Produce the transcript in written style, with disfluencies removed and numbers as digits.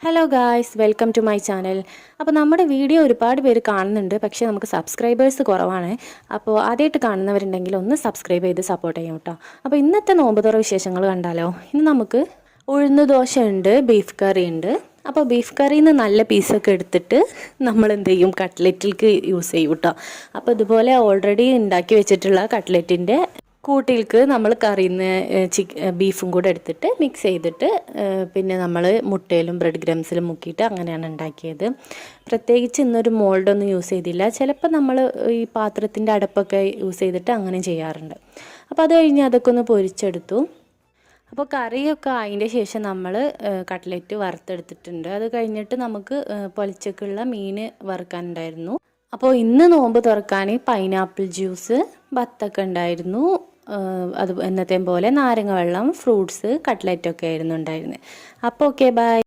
Hello guys, welcome to my channel. അപ്പോൾ നമ്മുടെ video ഒരുപാട് പേര് കാണുന്നുണ്ട്, പക്ഷേ നമുക്ക് സബ്സ്ക്രൈബേഴ്സ് കുറവാണ്. അപ്പോൾ ആദ്യമായിട്ട് കാണുന്നവരുണ്ടെങ്കിൽ ഒന്ന് സബ്സ്ക്രൈബ് ചെയ്ത് സപ്പോർട്ട് ചെയ്യും കേട്ടോ. അപ്പോൾ ഇന്നത്തെ നോമ്പ് തുറ വിശേഷങ്ങൾ കണ്ടാലോ. ഇന്ന് നമുക്ക് ഉഴുന്ന് ദോശ ഉണ്ട്, ബീഫ് കറി ഉണ്ട്. അപ്പോൾ ബീഫ് കറിയിൽ നിന്ന് നല്ല പീസൊക്കെ എടുത്തിട്ട് നമ്മൾ എന്ത് ചെയ്യും, കട്ട്ലറ്റിലേക്ക് യൂസ് ചെയ്യും കേട്ടോ. അപ്പോൾ ഇതുപോലെ ഓൾറെഡി ഉണ്ടാക്കി വെച്ചിട്ടുള്ള കട്ട്ലറ്റിൻ്റെ കൂട്ടിലേക്ക് നമ്മൾ കറിന്ന് ബീഫും കൂടെ എടുത്തിട്ട് മിക്സ് ചെയ്തിട്ട് പിന്നെ നമ്മൾ മുട്ടയിലും ബ്രെഡ് ക്രംസിലും മുക്കിയിട്ട് അങ്ങനെയാണ് ഉണ്ടാക്കിയത്. പ്രത്യേകിച്ച് ഇന്നൊരു മോൾഡൊന്നും യൂസ് ചെയ്തില്ല. ചിലപ്പോൾ നമ്മൾ ഈ പാത്രത്തിൻ്റെ അടപ്പൊക്കെ യൂസ് ചെയ്തിട്ട് അങ്ങനെ ചെയ്യാറുണ്ട്. അപ്പോൾ അത് കഴിഞ്ഞ് അതൊക്കെ ഒന്ന് പൊരിച്ചെടുത്തു. അപ്പോൾ കറിയൊക്കെ അതിൻ്റെ ശേഷം നമ്മൾ കട്ട്ലറ്റ് വറുത്തെടുത്തിട്ടുണ്ട്. അത് കഴിഞ്ഞിട്ട് നമുക്ക് പൊലിച്ചക്കുള്ള മീൻ വറുക്കാനുണ്ടായിരുന്നു. അപ്പോൾ ഇന്ന് നോമ്പ് തുറക്കാൻ പൈനാപ്പിൾ ജ്യൂസ്, ബത്തൊക്കെ ഉണ്ടായിരുന്നു. അത് എന്നത്തെയും പോലെ നാരങ്ങ വെള്ളം, ഫ്രൂട്ട്സ്, കട്ട്ലറ്റൊക്കെ ആയിരുന്നു ഉണ്ടായിരുന്നത്. അപ്പോൾ ഓക്കെ, ബൈ.